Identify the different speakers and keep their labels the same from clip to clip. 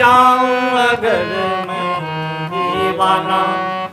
Speaker 1: जाऊं अगर मैं दीवाना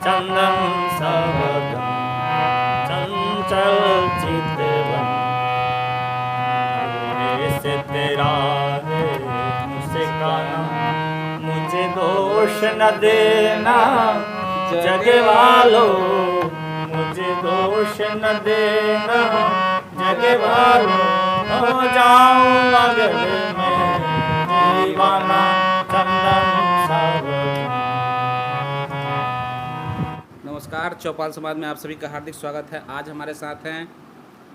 Speaker 1: चंदन सबदम चंचल चितवन से तेरा है मुझसे गाना मुझे दोष न देना जगे वालों मुझे दोष न देना जगे वालों हो जाऊं अगर मैं दीवाना चंदन सबदम।
Speaker 2: नमस्कार, चौपाल समाज में आप सभी का हार्दिक स्वागत है। आज हमारे साथ हैं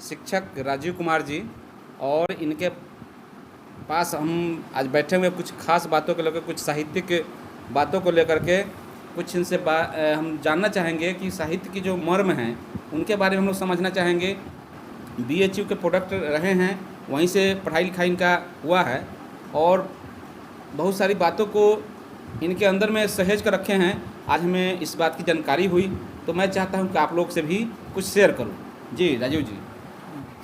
Speaker 2: शिक्षक राजीव कुमार जी और इनके पास हम आज बैठे हुए कुछ खास बातों को लेकर, कुछ साहित्यिक बातों को लेकर के कुछ इनसे हम जानना चाहेंगे कि साहित्य की जो मर्म हैं उनके बारे में हम लोग समझना चाहेंगे। BHU के प्रोडक्ट रहे हैं, वहीं से पढ़ाई लिखाई इनका हुआ है और बहुत सारी बातों को इनके अंदर में सहेज कर रखे हैं। आज हमें इस बात की जानकारी हुई तो मैं चाहता हूं कि आप लोग से भी कुछ शेयर करूं। जी राजीव जी।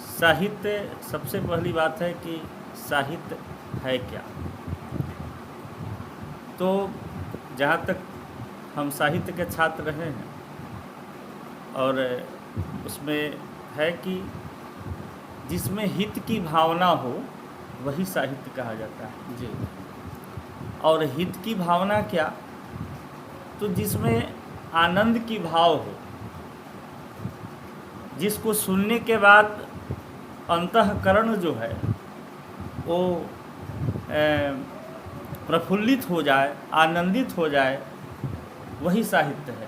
Speaker 1: साहित्य, सबसे पहली बात है कि साहित्य है क्या। तो जहाँ तक हम साहित्य के छात्र रहे हैं और उसमें है कि जिसमें हित की भावना हो वही साहित्य कहा जाता है
Speaker 2: जी।
Speaker 1: और हित की भावना क्या, तो जिसमें आनंद की भाव हो, जिसको सुनने के बाद अंतःकरण जो है वो प्रफुल्लित हो जाए, आनंदित हो जाए, वही साहित्य है।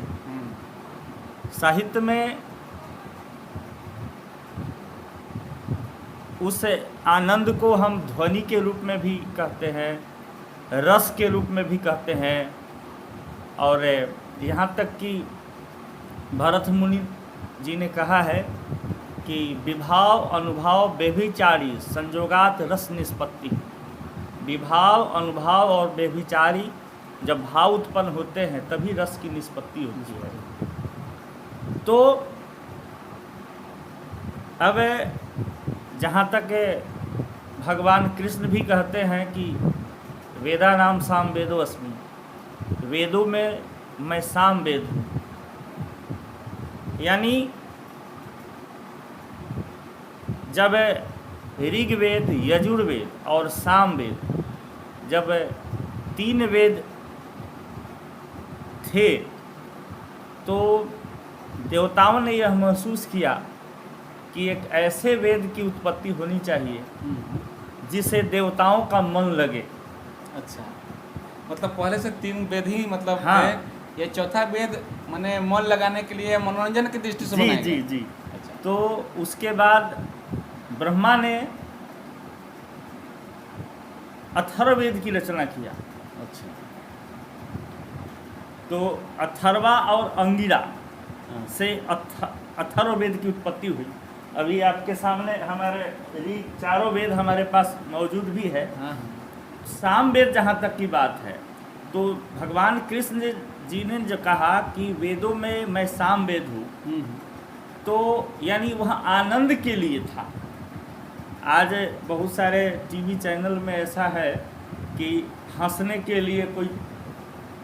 Speaker 1: साहित्य में उस आनंद को हम ध्वनि के रूप में भी कहते हैं, रस के रूप में भी कहते हैं और यहाँ तक कि भरत मुनि जी ने कहा है कि विभाव अनुभव व्यभिचारी संजोगात रस निष्पत्ति। विभाव, अनुभव और व्यभिचारी जब भाव उत्पन्न होते हैं तभी रस की निष्पत्ति होती है। तो अब जहाँ तक भगवान कृष्ण भी कहते हैं कि वेदा नाम साम वेदो अस्मि, वेदों में मैं साम वेद हूँ। यानी जब ऋग्वेद, यजुर्वेद और सामवेद, जब 3 वेद थे तो देवताओं ने यह महसूस किया कि एक ऐसे वेद की उत्पत्ति होनी चाहिए जिसे देवताओं का मन लगे।
Speaker 2: अच्छा, मतलब पहले से 3 वेद ही मतलब
Speaker 1: हाँ।
Speaker 2: है। ये चौथा वेद माने मन लगाने के लिए, मनोरंजन की दृष्टि से बनाया
Speaker 1: जी
Speaker 2: गया।
Speaker 1: जी।
Speaker 2: अच्छा।
Speaker 1: तो उसके बाद ब्रह्मा ने अथर्ववेद की रचना किया।
Speaker 2: अच्छा।
Speaker 1: तो अथर्वा और अंगिरा
Speaker 2: हाँ।
Speaker 1: से अथर्ववेद की उत्पत्ति हुई। अभी आपके सामने हमारे चारों वेद हमारे पास मौजूद भी है।
Speaker 2: हाँ।
Speaker 1: सामवेद जहाँ तक की बात है तो भगवान कृष्ण जी ने जो कहा कि वेदों में मैं सामवेद हूँ, तो यानी वह आनंद के लिए था। आज बहुत सारे टीवी चैनल में ऐसा है कि हंसने के लिए कोई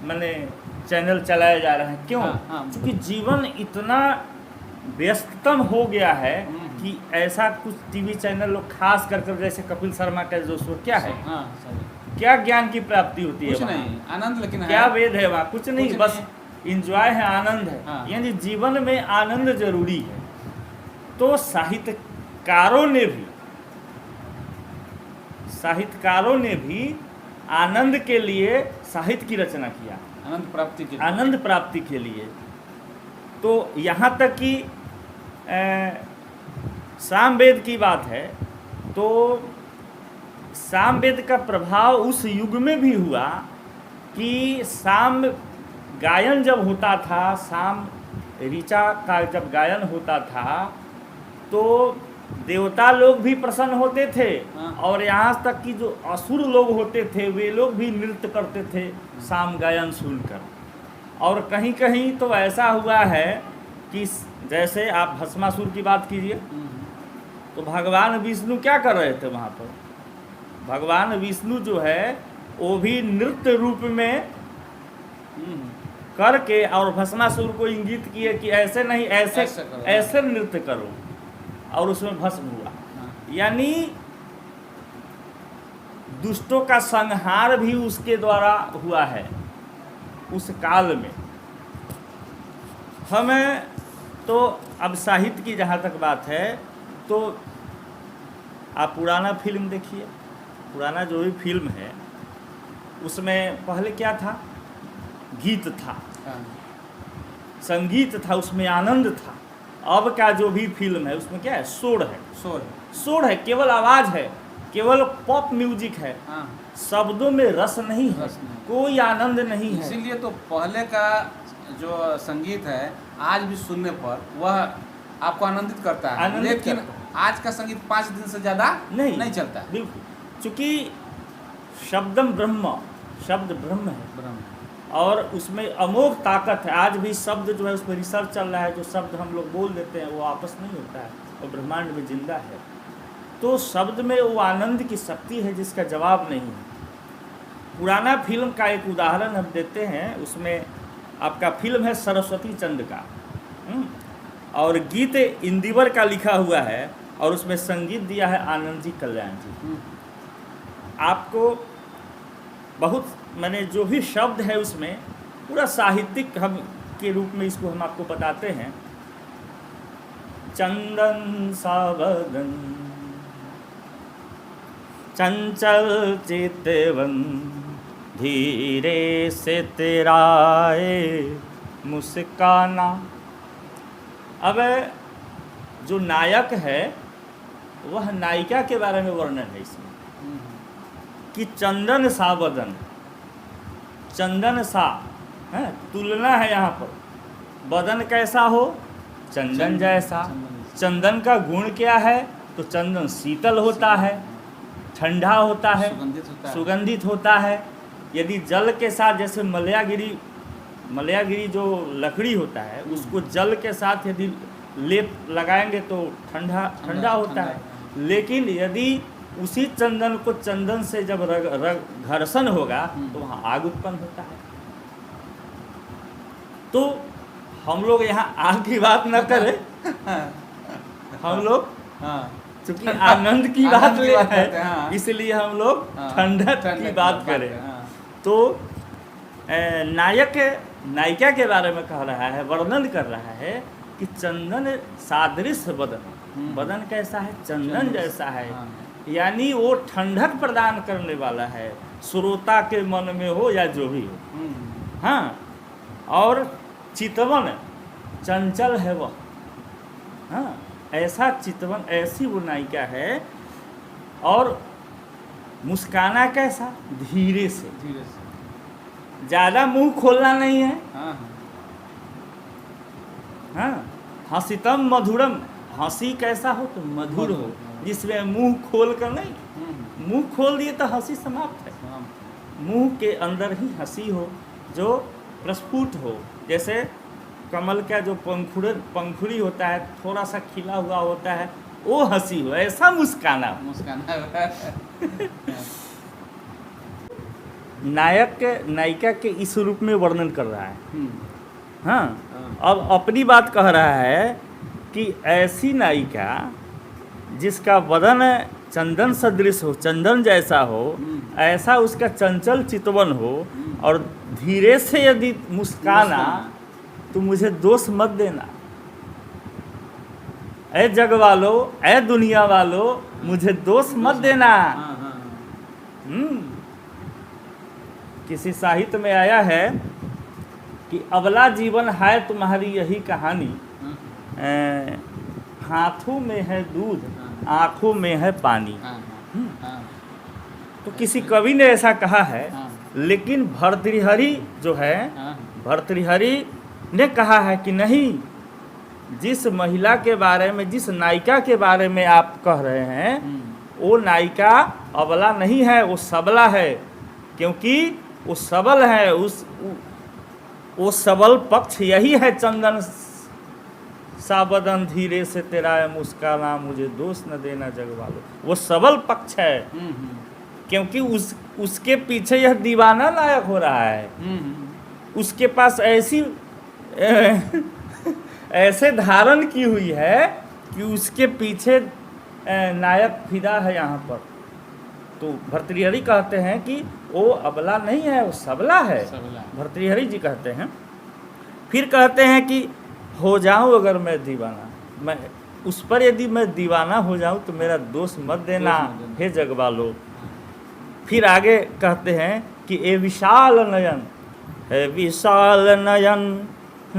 Speaker 1: माने चैनल चलाया जा रहा है। क्यों?
Speaker 2: हाँ।
Speaker 1: क्योंकि जीवन इतना व्यस्ततम हो गया है कि ऐसा कुछ टीवी चैनल लोग खास कर जैसे कपिल शर्मा का जो शो क्या है,
Speaker 2: हाँ, सही।
Speaker 1: क्या ज्ञान की प्राप्ति होती है
Speaker 2: कुछ
Speaker 1: वहाँ?
Speaker 2: नहीं, आनंद लेकिन है।
Speaker 1: क्या वेद है वहाँ? कुछ नहीं,
Speaker 2: कुछ
Speaker 1: बस इंजॉय है, आनंद है।
Speaker 2: हाँ।
Speaker 1: यानी जीवन में आनंद जरूरी है। तो साहित्यकारों ने भी आनंद के लिए साहित्य की रचना किया, आनंद प्राप्ति के लिए। तो यहाँ तक कि सामवेद की बात है तो सामवेद का प्रभाव उस युग में भी हुआ कि साम गायन जब होता था, साम ऋचा का जब गायन होता था तो देवता लोग भी प्रसन्न होते थे।
Speaker 2: हाँ।
Speaker 1: और यहाँ तक कि जो असुर लोग होते थे वे लोग भी नृत्य करते थे साम गायन सुनकर। और कहीं कहीं तो ऐसा हुआ है कि जैसे आप भस्मासुर की बात कीजिए तो भगवान विष्णु क्या कर रहे थे वहाँ पर? भगवान विष्णु जो है वो भी नृत्य रूप में करके और भस्मासुर को इंगित किए कि ऐसे नहीं, ऐसे
Speaker 2: ऐसे करो।
Speaker 1: ऐसे नृत्य करो, और उसमें भस्म हुआ। यानी दुष्टों का संहार भी उसके द्वारा हुआ है उस काल में। हमें तो अब साहित्य की जहाँ तक बात है तो आप पुराना फिल्म देखिए, पुराना जो भी फिल्म है उसमें पहले क्या था, गीत था, संगीत था, उसमें आनंद था। अब का जो भी फिल्म है उसमें क्या है, शोर है, शोर है, केवल आवाज़ है, केवल पॉप म्यूजिक है, शब्दों में रस नहीं है, कोई आनंद नहीं है।
Speaker 2: इसीलिए तो पहले का जो संगीत है आज भी सुनने पर वह आपको आनंदित करता है, लेकिन आज का संगीत 5 दिन से ज़्यादा नहीं चलता है।
Speaker 1: बिल्कुल, चूँकि शब्दम ब्रह्म, शब्द ब्रह्म है और उसमें अमोघ ताकत है। आज भी शब्द जो है उसमें रिसर्च चल रहा है, जो शब्द हम लोग बोल देते हैं वो आपस नहीं होता है और ब्रह्मांड में जिंदा है। तो शब्द में वो आनंद की शक्ति है जिसका जवाब नहीं है। पुराना फिल्म का एक उदाहरण हम देते हैं, उसमें आपका फिल्म है सरस्वती चंद्र का, और गीत इंदिवर का लिखा हुआ है और उसमें संगीत दिया है आनंद जी कल्याण जी। आपको बहुत मैंने जो भी शब्द है उसमें पूरा साहित्यिक हम के रूप में इसको हम आपको बताते हैं। चंदन सावदन चंचल चितवन धीरे से तेराए मुस्काना। अब जो नायक है वह नायिका के बारे में वर्णन है इसमें कि चंदन सा बदन, चंदन सा है, तुलना है यहाँ पर, बदन कैसा हो, चंदन जैसा। चंदन का गुण क्या है, तो चंदन शीतल होता है, ठंडा होता है, सुगंधित होता है। यदि जल के साथ, जैसे मलयागिरी जो लकड़ी होता है उसको जल के साथ यदि लेप लगाएंगे तो ठंडा होता है, लेकिन यदि उसी चंदन को चंदन से जब घर्षण होगा तो वहाँ आग उत्पन्न होता है। तो हम लोग यहाँ आग की बात न करें, हम लोग चूंकि आनंद की बात ले है इसलिए हम लोग ठंडक की बात करें। तो नायिका के बारे में कह रहा है, वर्णन कर रहा है कि चंदन सादृश बदन, बदन कैसा है, चंदन जैसा है। यानी वो ठंडक प्रदान करने वाला है, श्रोता के मन में हो या जो भी हो। हाँ, और चितवन चंचल है वह, हाँ, ऐसा चितवन, ऐसी वो नायिका है। और मुस्काना कैसा, धीरे से, ज़्यादा मुंह खोलना नहीं है। हाँ, हंसितम मधुरम, हंसी कैसा हो तो मधुर हो, जिसमें मुंह खोल कर नहीं, मुंह खोल दिए तो हंसी समाप्त है। मुंह के अंदर ही हंसी हो जो प्रस्फुट हो, जैसे कमल का जो पंखुड़ी होता है, थोड़ा सा खिला हुआ होता है, वो हंसी हो, ऐसा मुस्काना। नायिका के इस रूप में वर्णन कर रहा है। हाँ, अब अपनी बात कह रहा है कि ऐसी नायिका जिसका बदन चंदन सदृश हो, चंदन जैसा हो, ऐसा उसका चंचल चितवन हो, और धीरे से यदि मुस्काना तो मुझे दोष मत देना। ऐ जग वालो, ऐ दुनिया वालो, मुझे दोष मत देना। किसी साहित्य में आया है कि अबला जीवन है तुम्हारी यही कहानी, हाथों में है दूध, आँखों में है पानी। तो किसी कवि ने ऐसा कहा है, लेकिन भर्तृहरि जो है, भर्तृहरि ने कहा है कि नहीं, जिस महिला के बारे में, जिस नायिका के बारे में आप कह रहे हैं, वो नायिका अबला नहीं है, वो सबला है। क्योंकि वो सबल है, वो सबल पक्ष यही है, चंदन साबदन धीरे से तेरा मुस्काना, मुझे दोष न देना जग वालों, वो सबल पक्ष है। क्योंकि उसके पीछे यह दीवाना नायक हो रहा है। उसके पास ऐसी ऐसे धारण की हुई है कि उसके पीछे नायक फिदा है यहाँ पर। तो भर्तृहरि कहते हैं कि वो अबला नहीं है, वो सबला है। भर्तृहरि जी कहते हैं। फिर कहते हैं कि हो जाऊं अगर मैं दीवाना, मैं उस पर यदि मैं दीवाना हो जाऊं तो मेरा दोष मत देना हे जगवालो। फिर आगे कहते हैं कि ए विशाल नयन, है विशाल नयन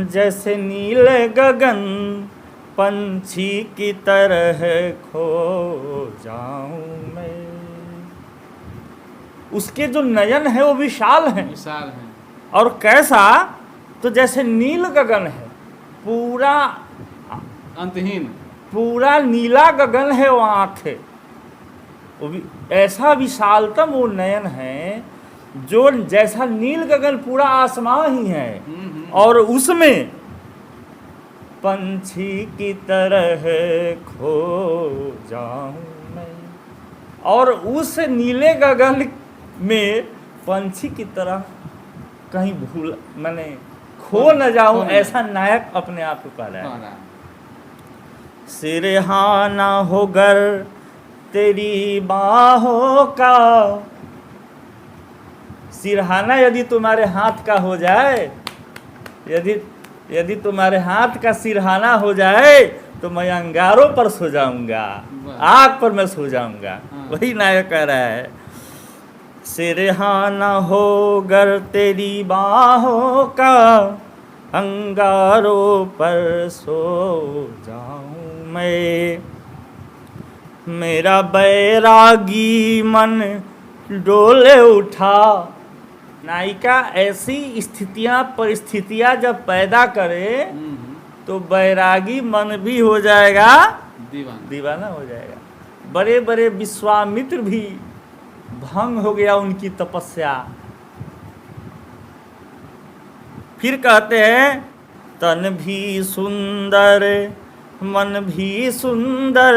Speaker 1: जैसे नील गगन, पंछी की तरह खो जाऊं मैं। उसके जो नयन है वो विशाल हैं, और कैसा, तो जैसे नील गगन है, पूरा
Speaker 2: अंतहीन,
Speaker 1: पूरा नीला गगन है वो आँखें। ऐसा विशालतम वो नयन है जो जैसा नील गगन पूरा आसमान ही है, और उसमें पंछी की तरह खो जाऊं मैं। और उस नीले गगन में पंछी की तरह कहीं भूल मैंने खो न जाऊं, ऐसा नायक अपने आप को कह रहा है। सिरहाना होकर तेरी बाहों का, सिरहाना यदि तुम्हारे हाथ का हो जाए, यदि तुम्हारे हाथ का सिरहाना हो जाए तो मैं अंगारों पर सो जाऊंगा, आग पर मैं सो जाऊंगा। वही नायक कह रहा है, सिरहाना होकर तेरी बाहों का, अंगारों पर सो जाऊं मैं। मेरा बैरागी मन डोले उठा। नायिका ऐसी स्थितियां परिस्थितियां जब पैदा करे तो बैरागी मन भी हो जाएगा, दीवाना हो जाएगा। बड़े बड़े विश्वामित्र भी भंग हो गया उनकी तपस्या। फिर कहते हैं, तन भी सुंदर मन भी सुंदर,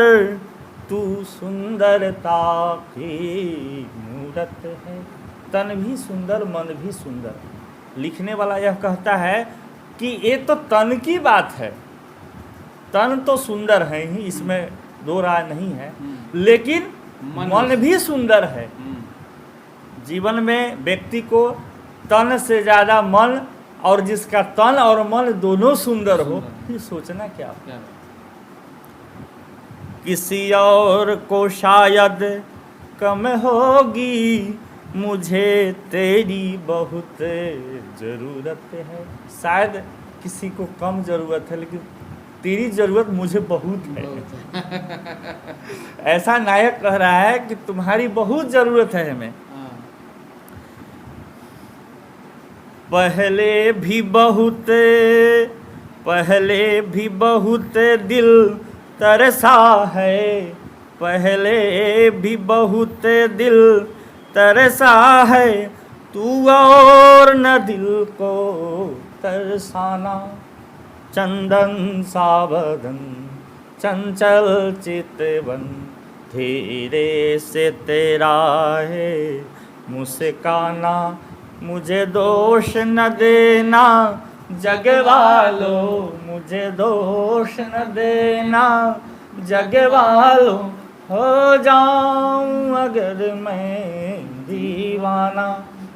Speaker 1: तू सुंदरता की मूरत है। तन भी सुंदर मन भी सुंदर। लिखने वाला यह कहता है कि ये तो तन की बात है, तन तो सुंदर है ही, इसमें दो राय नहीं है, लेकिन मन भी सुंदर है। जीवन में व्यक्ति को तन से ज़्यादा मन, और जिसका तन और मन दोनों सुंदर हो, फिर सोचना क्या। किसी और को शायद कम होगी, मुझे तेरी बहुत ज़रूरत है। शायद किसी को कम ज़रूरत है, लेकिन तेरी ज़रूरत मुझे बहुत है। ऐसा नायक कह रहा है कि तुम्हारी बहुत ज़रूरत है हमें। पहले भी बहुत दिल तरसा है, पहले भी बहुत दिल तरसा है, तू और न दिल को तरसाना। चंदन सावधन चंचल चितवन, धीरे से तेरा है मुस्काना। मुझे दोष न देना जग वालों, मुझे दोष न देना जग वालों, हो जाऊं अगर मैं दीवाना।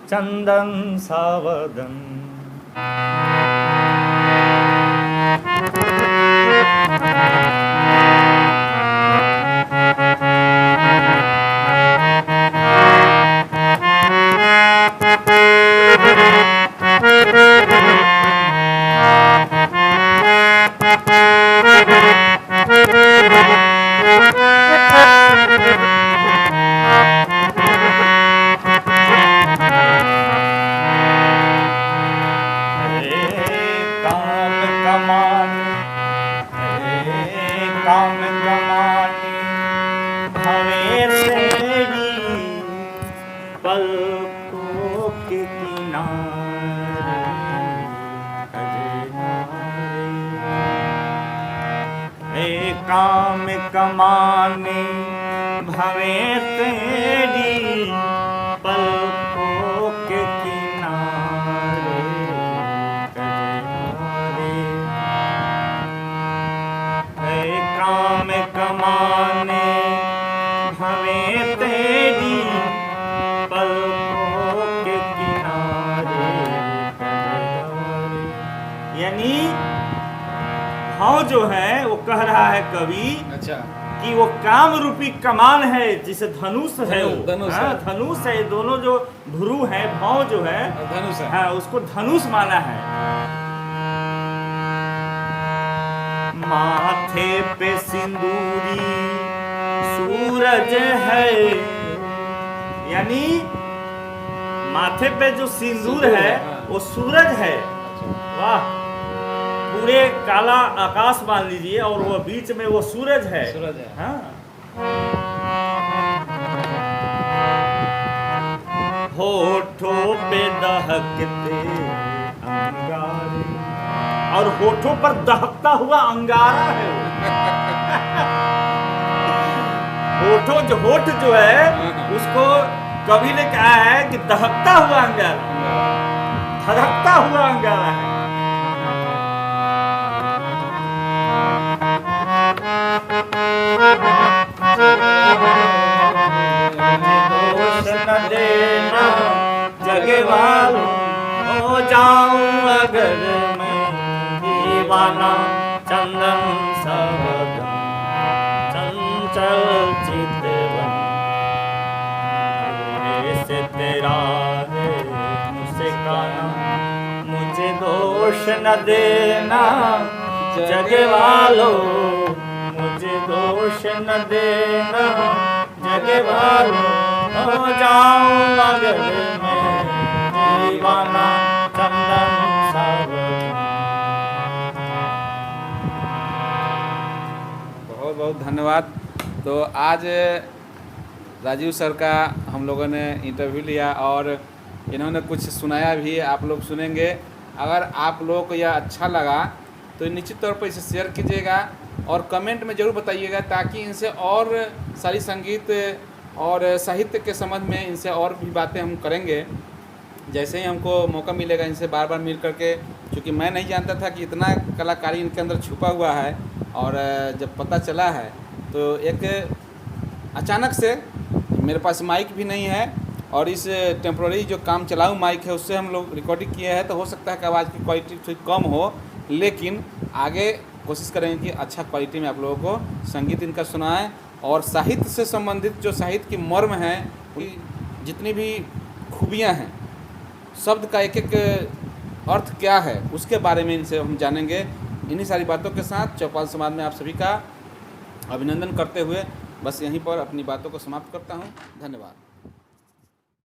Speaker 1: चंदन सावधन। भवें तेरी पलकों के किनारे कजरारे। है काम कमाने भवें तेरी पलकों के किनारे कजरारे। यानी भाव जो है वो कह रहा है कवि
Speaker 2: अच्छा
Speaker 1: कि वो काम रूपी कमान है, जिसे धनुष है,
Speaker 2: धनुष
Speaker 1: हाँ,
Speaker 2: है।
Speaker 1: धनुष है। दोनों जो भ्रू है, भाव जो है,
Speaker 2: धनुष है।
Speaker 1: हाँ, उसको धनुष माना है। माथे पे सिंदूरी सूरज है, यानी माथे पे जो सिंदूर है वो सूरज है। वाह, पूरे काला आकाश मान लीजिए और वो बीच में वो सूरज है।
Speaker 2: सूरज है।
Speaker 1: हाँ। होठों पे दहकते अंगारे, और होठों पर दहकता हुआ अंगारा है वो। होठ जो है उसको कवि ने कहा है कि दहकता हुआ अंगारा, धधकता हुआ अंगारा है। दोष न देना जगे वालों, हो जाऊं अगर मैं दीवाना। चंदन सबदम चंचल चितवन, से तेरा है मुझसे गाना। मुझे दोष न देना जगे वालों, मुझे दोष न देना जगे वालों, हो जाऊं अगर मैं दीवाना। चंदन सबदम।
Speaker 2: बहुत बहुत धन्यवाद। तो आज राजीव सर का हम लोगों ने इंटरव्यू लिया और इन्होंने कुछ सुनाया भी, आप लोग सुनेंगे। अगर आप लोगों को यह अच्छा लगा तो निश्चित तौर पर इसे शेयर कीजिएगा और कमेंट में ज़रूर बताइएगा, ताकि इनसे और सारी संगीत और साहित्य के संबंध में इनसे और भी बातें हम करेंगे। जैसे ही हमको मौका मिलेगा इनसे बार बार मिल करके, क्योंकि मैं नहीं जानता था कि इतना कलाकारी इनके अंदर छुपा हुआ है, और जब पता चला है तो एक अचानक से, मेरे पास माइक भी नहीं है और इस टेम्प्रोरी जो काम चलाऊ माइक है उससे हम लोग रिकॉर्डिंग किए हैं, तो हो सकता है कि आवाज़ की क्वालिटी थोड़ी कम हो, लेकिन आगे कोशिश करेंगे कि अच्छा क्वालिटी में आप लोगों को संगीत इनका सुनाएं। और साहित्य से संबंधित जो साहित्य की मर्म है, जितनी भी खूबियां हैं, शब्द का एक एक अर्थ क्या है, उसके बारे में इनसे हम जानेंगे। इन्हीं सारी बातों के साथ चौपाल समाज में आप सभी का अभिनंदन करते हुए बस यहीं पर अपनी बातों को समाप्त करता हूं। धन्यवाद।